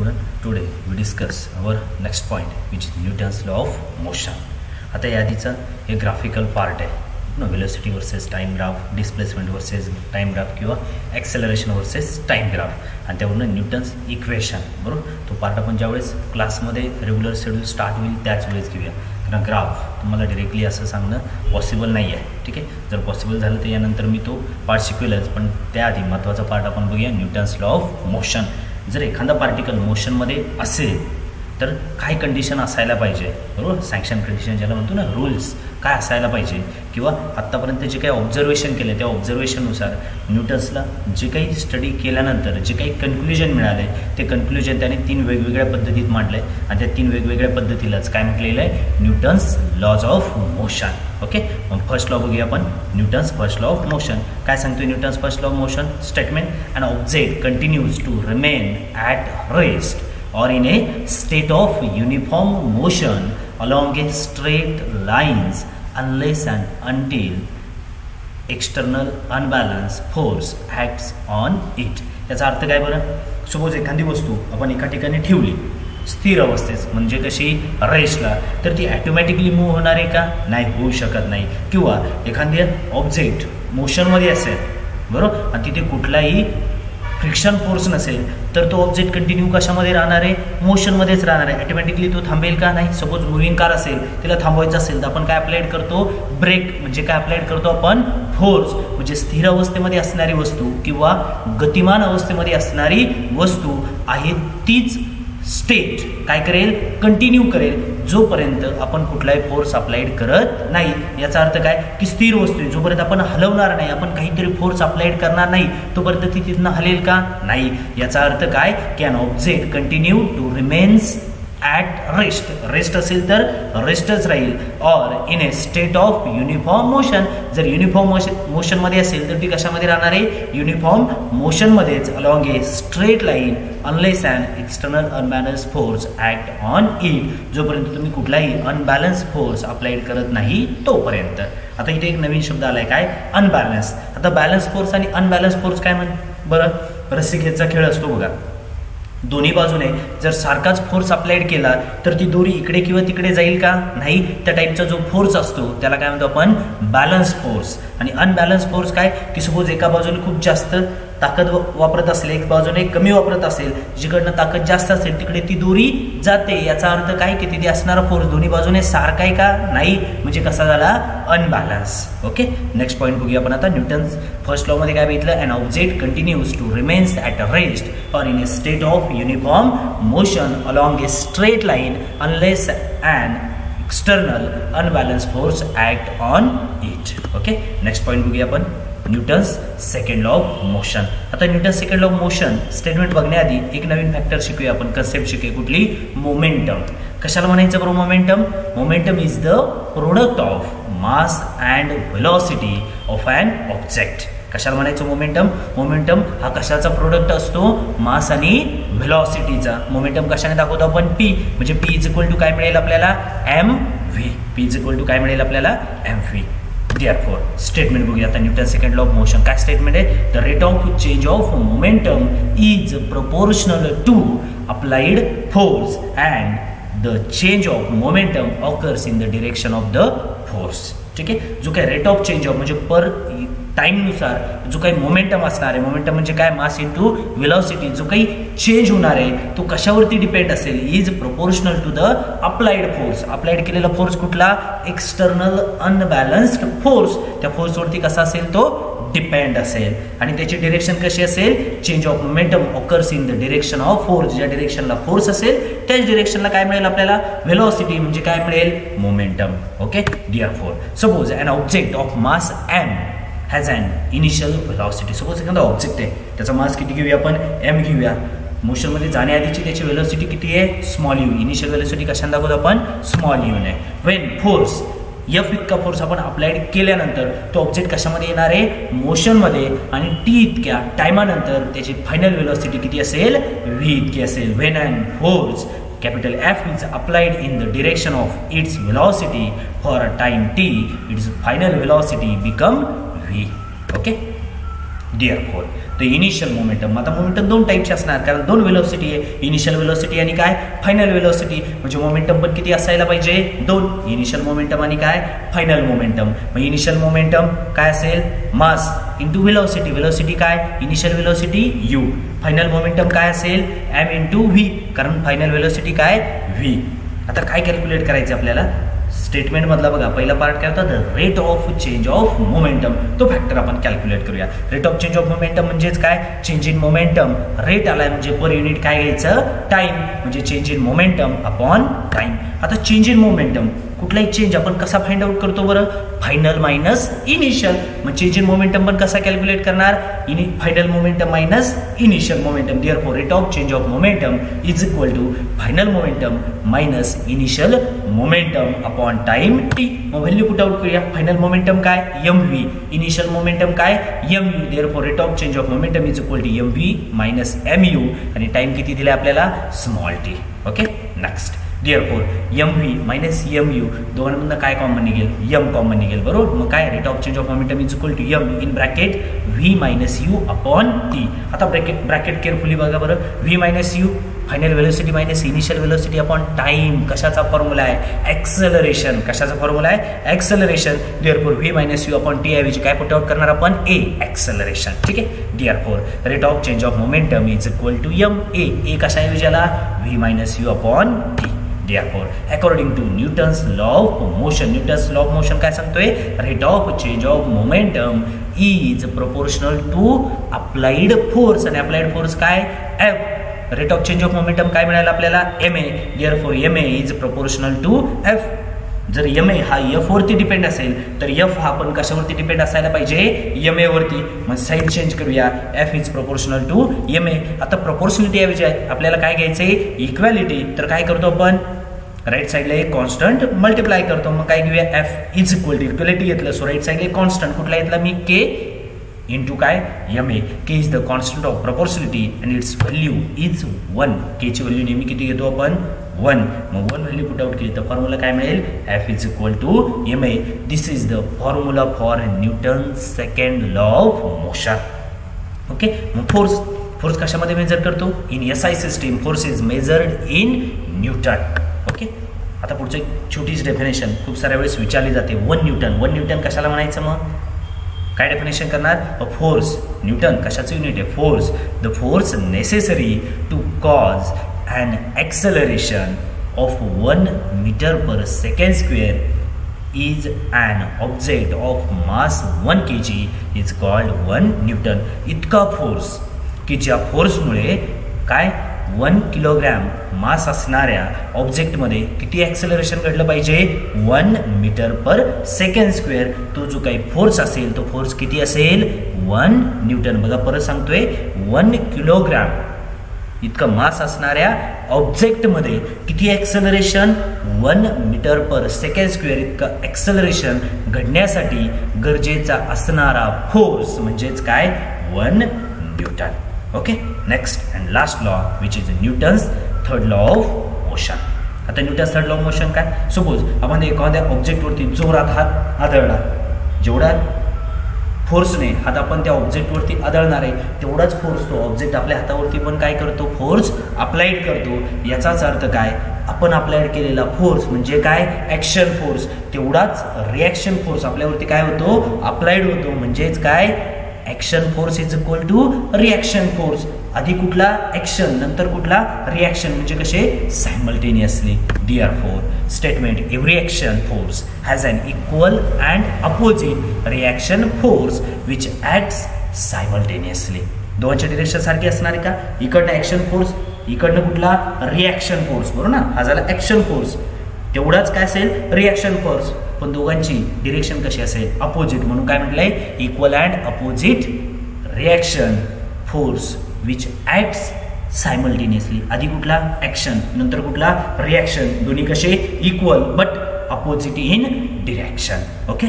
student, today we discuss our next point, which is Newton's law of motion. आता यादीचा हे graphical part आहे ना, velocity versus time graph, displacement versus time graph किंवा acceleration versus time graph आणि त्यावरून Newton's equation. बरोबर, तो पार्ट आपण ज्यावेळेस क्लासमध्ये रेग्युलर शेड्यूल स्टार्ट होईल त्याच वेळेस घेऊया, कारण ग्राफ तुम्हाला डिरेक्टली असं सांगणं पॉसिबल नाही आहे. ठीक आहे, जर पॉसिबल झालं तर यानंतर मी तो पार्ट शिकवेलच, पण त्याआधी महत्त्वाचा पार्ट आपण बघूया न्यूटन्स लॉ ऑफ मोशन. जर एखादा पार्टिकल मोशनमध्ये असेल तर काय कंडिशन असायला पाहिजे, बरोबर, सँक्शन कंडिशन ज्याला म्हणतो ना, रूल्स काय असायला पाहिजे, किंवा आत्तापर्यंत जे काही ऑब्झर्वेशन केलं त्या ऑब्झर्वेशननुसार न्यूटन्सला जे काही स्टडी केल्यानंतर जे काही कन्क्लुजन मिळाले ते कन्क्लुजन त्याने 3 वेगवेगळ्या पद्धतीत मांडले आणि त्या 3 वेगवेगळ्या पद्धतीलाच काय म्हटलेलं आहे, Newton's laws of motion. Okay, मग फर्स्ट लॉ बघूया आपण, Newton's first law of motion. काय सांगतोय Newton's first law of motion? Statement, an object continues to remain at rest or in a state of uniform motion along a straight lines unless and until external unbalanced force acts on it. याचा अर्थ काय बरं? Suppose एखादी वस्तू आपण एका ठिकाणी ठेवली स्थिर अवस्थेत, म्हणजे कशी रेस्टला, तर ती ॲटोमॅटिकली मूव्ह होणार आहे का? नाही, होऊ शकत नाही. किंवा एखादी ऑब्जेक्ट मोशनमध्ये असेल, बरोबर, आणि तिथे कुठलाही फ्रिक्शन फोर्स नसेल तर तो ऑब्जेक्ट कंटिन्यू कशामध्ये राहणार आहे? मोशनमध्येच राहणार आहे. ॲटोमॅटिकली तो थांबेल का? नाही. सपोज मुव्हिंग कार असेल, तिला थांबवायचं असेल तर आपण काय अप्लाइड करतो? ब्रेक. म्हणजे काय अप्लाइड करतो आपण? फोर्स. म्हणजे स्थिर अवस्थेमध्ये असणारी वस्तू किंवा गतिमान अवस्थेमध्ये असणारी वस्तू आहे तीच स्टेट काय करेल? कंटिन्यू करेल जोपर्यंत आपण कुठलाही फोर्स अप्लाइड करत नाही. याचा अर्थ काय की स्थिर वस्तू आहे, जोपर्यंत आपण हलवणार नाही, आपण काहीतरी फोर्स अप्लाइड करणार नाही, तोपर्यंत ती तिथनं हलेल का? नाही. याचा अर्थ काय की an object continue to remains at rest. Rest असेल तर रेस्टच राहील. Or in a state of uniform motion. जर युनिफॉर्म मोशनमध्ये असेल तर ती कशामध्ये राहणार आहे? युनिफॉर्म मोशनमध्येच along a straight line unless and external unbalance force act on it. जोपर्यंत तुम्ही कुठलाही अनबॅलन्स फोर्स अप्लाइड करत नाही तोपर्यंत. आता इथे एक नवीन शब्द आलाय, काय? अनबॅलन्स. आता बॅलन्स फोर्स आणि अनबॅलन्स फोर्स काय बरं, रस्सीखेचचा खेळ असतो बघा. दोन्ही बाजूने जर सारखाच फोर्स अप्लाइड केला तर ती दोरी इकडे किंवा तिकडे जाईल का? नाही. त्या टाईपचा जो फोर्स असतो त्याला काय म्हणतो आपण? Balance force. आणि अनबॅलन्स फोर्स काय की सपोज एका बाजूने खूप जास्त ताकद वापरत असेल, एक बाजूने कमी वापरत असेल, जिकडनं ताकद जास्त असेल तिकडे ती दोरी जाते. याचा अर्थ काय की तिथे असणारा फोर्स दोन्ही बाजूने सारखा आहे का? नाही. म्हणजे कसा झाला? अनबॅलन्स. ओके, नेक्स्ट पॉईंट बघूया आपण आता. न्यूटन्स फर्स्ट लॉ मध्ये काय बघितलं? An object continues to remains at a rest or in a state of uniform motion along a straight line unless and external unbalance force act on it. Okay, next point बघूया आपण, Newton's second law of motion. आता Newton's second law of motion statement बघण्याआधी एक नवीन factor शिकूया आपण, concept शिकूया. कुठली? मोमेंटम. कशाला म्हणायचं बरोबर momentum? Momentum is the product of mass and velocity of an object. कशाला म्हणायचं मोमेंटम? मोमेंटम हा कशाचा प्रोडक्ट असतो? मास आणि व्हेलॉसिटीचा. मोमेंटम कशाने दाखवतो आपण? पी. म्हणजे पी इज इक्वल टू काय मिळेल आपल्याला? M V. P is equal to काय मिळेल आपल्याला? M V. Therefore, स्टेटमेंट बघूया आता. Newton second law of motion काय स्टेटमेंट आहे? The rate of change of momentum is proportional to applied force and the change of momentum occurs in the direction of the force. ठीक आहे, जो काही rate of change of म्हणजे पर टाईमनुसार जो काही मोमेंटम असणार आहे, मोमेंटम म्हणजे काय? Mass into velocity. जो काही चेंज होणार आहे तो कशावरती डिपेंड असेल? Is proportional to the applied force. Applied केलेला फोर्स कुठला? External unbalanced force. त्या फोर्सवरती कसा असेल? तो डिपेंड असेल. आणि त्याची डिरेक्शन कशी असेल? Change of momentum occurs in the direction of force. ज्या डिरेक्शनला फोर्स असेल त्याच डिरेक्शनला काय मिळेल आपल्याला? व्हेलॉसिटी. म्हणजे काय मिळेल? Momentum. Okay, therefore suppose an object of mass M has an initial velocity. Suppose एखादा ऑब्जेक्ट आहे, त्याचा मास किती घेऊया आपण? एम घेऊया. मोशनमध्ये जाण्याआधीची त्याची व्हेलॉसिटी किती आहे? Small you. इनिशियल व्हेलॉसिटी कशाने दाखवतो आपण? स्मॉल यू ने. व्हेन फोर्स एफ इतका फोर्स आपण अप्लाइड केल्यानंतर तो ऑब्जेक्ट कशामध्ये येणार आहे? मोशनमध्ये. आणि टी इतक्या टायमानंतर त्याची फायनल व्हेलॉसिटी किती असेल? व्ही इतकी असेल. When and force capital F is applied in the direction of its velocity for a time t, its final velocity become v. Okay, therefore तर इनिशियल मोमेंटम, आता मोमेंटम दोन टाईपचे असणार कारण दोन वेलोसिटी आहे, इनिशियल वेलोसिटी आणि काय फायनल वेलोसिटी. म्हणजे मोमेंटम पण किती असायला पाहिजे दोन, इनिशियल मोमेंटम आणि काय फायनल मोमेंटम. मग इनिशियल मोमेंटम काय असेल मास इंटू वेलोसिटी, वेलोसिटी काय initial velocity u, final momentum काय असेल m इंटू v कारण फायनल वेलोसिटी काय v. आता काय कॅल्क्युलेट करायचं आपल्याला स्टेटमेंट मधला बघा पहिला पार्ट काय होता the rate of change of momentum, तो फॅक्टर आपण कॅल्क्युलेट करूया. Rate of change of momentum म्हणजेच काय चेंज इन मोमेंटम, रेट आलाय म्हणजे पर युनिट काय घ्यायचं टाइम, म्हणजे change in momentum upon time. आता चेंज इन मोमेंटम कुठलाही चेंज आपण कसा फाइंड आउट करतो बरं फायनल मायनस इनिशियल. मग चेंज इन मोमेंटम पण कसा कॅल्क्युलेट करणार final momentum minus initial momentum. Therefore rate of change of momentum is equal to final momentum minus initial momentum upon time T. मग value put out करूया. Final momentum काय mv, initial momentum काय mu. Therefore rate of change of momentum is equal to mv minus mu आणि time किती दिला आपल्याला small T. Okay next therefore mv minus mu दोघांमधनं काय कॉमन निघेल m कॉमन निघेल बरोबर. मग काय rate of change of momentum is equal to m in bracket v minus u upon t. आता ब्रॅकेट केअरफुली बघा बरं, v minus u final velocity minus initial velocity upon time, कशाचा formula आहे acceleration, कशाचा फॉर्म्युला आहे acceleration. Therefore v minus u upon T ऐवजी काय put out करणार आपण a ॲक्सेलरेशन. ठीक आहे. Therefore rate of change of momentum is equal to m a कशाऐवजी आला v minus u upon t. Therefore, according to Newton's law of motion, Newton's law of motion काय सांगतोय rate of change of momentum is proportional to applied force आणि applied force काय F. Rate of change of momentum काय मिळालं आपल्याला ma. Therefore, ma is proportional to F. जर ma हा f वरती डिपेंड असेल तर f हा पण कशावरती डिपेंड असायला पाहिजे ma वरती. मग साईड चेंज करूया, f is proportional to ma. आता प्रोपोर्शनलिटी ऐवजी आपल्याला काय घ्यायचंय इक्वॅलिटी, तर काय करतो आपण राईट साईडला एक कॉन्स्टंट मल्टिप्लाय करतो. मग काय घेऊया f is equal to equality घेतलं सो राईट साईडला कॉन्स्टंट कुठला घेतला मी k इंटू काय ma. k is the constant of proportionality and its value is 1. k ची व्हॅल्यू नेहमी किती घेतो आपण 1. मग 1 व्हॅल्यू पुट आउट केली तर फॉर्म्युला काय मिळेल f is equal to ma. This is the formula for Newton second law of motion. Okay. मग फोर्स कशामध्ये मेजर करतो in SI system, force is measured in newton. Okay. आता पुढचं एक छोटीच डेफिनेशन खूप साऱ्या वेळेस विचारली जाते 1 न्यूटन कशाला म्हणायचं मग काय डेफिनेशन करणार फोर्स. न्यूटन कशाचं युनिट आहे force. The force necessary to cause an acceleration of 1 meter per second square is an object of mass 1 kg is called 1 Newton. इतका फोर्स की ज्या फोर्समुळे काय 1 किलोग्रॅम मास असणाऱ्या ऑब्जेक्टमध्ये किती ॲक्सेलरेशन घडलं पाहिजे 1 मीटर पर सेकंड स्क्वेअर. तो जो काही फोर्स असेल तो फोर्स किती असेल 1 न्यूटन. बघा परत सांगतोय 1 किलोग्रॅम इतकं मास असणाऱ्या ऑब्जेक्टमध्ये किती acceleration 1 metre per second square इतकं ॲक्सेलरेशन घडण्यासाठी गरजेचा असणारा फोर्स म्हणजेच काय 1 newton. Okay. Next and last law which is Newton's third law of motion. आता Newton's third law of motion काय सपोज आपण एखाद्या ऑब्जेक्टवरती जोरात हात आदळला, जेवढा फोर्सने हात आपण त्या ऑब्जेक्टवरती आदळणार आहे तेवढाच फोर्स तो ऑब्जेक्ट आपल्या हातावरती पण काय करतो फोर्स अप्लाइड करतो. याचाच अर्थ काय आपण अप्लाइड केलेला फोर्स म्हणजे काय ॲक्शन फोर्स, तेवढाच रिॲक्शन फोर्स आपल्यावरती काय होतो अप्लाइड होतो. म्हणजेच काय action force is equal to reaction force. आधी कुठला ॲक्शन नंतर कुठला रिॲक्शन म्हणजे कसे simultaneously. Therefore, statement every action force has an equal and opposite reaction force which acts simultaneously. दोनच्या डिरेक्शन सारखी असणार आहे का. इकडनं ॲक्शन फोर्स इकडनं कुठला रिॲक्शन फोर्स बरोबर ना. हा झाला ॲक्शन फोर्स तेवढाच काय असेल रिॲक्शन फोर्स पण दोघांची डिरेक्शन कशी असेल अपोजिट. म्हणून काय म्हटलंय equal and opposite reaction force which acts simultaneously. आधी कुठला ॲक्शन नंतर कुठला रिॲक्शन दोन्ही कसे equal but opposite in direction. Okay.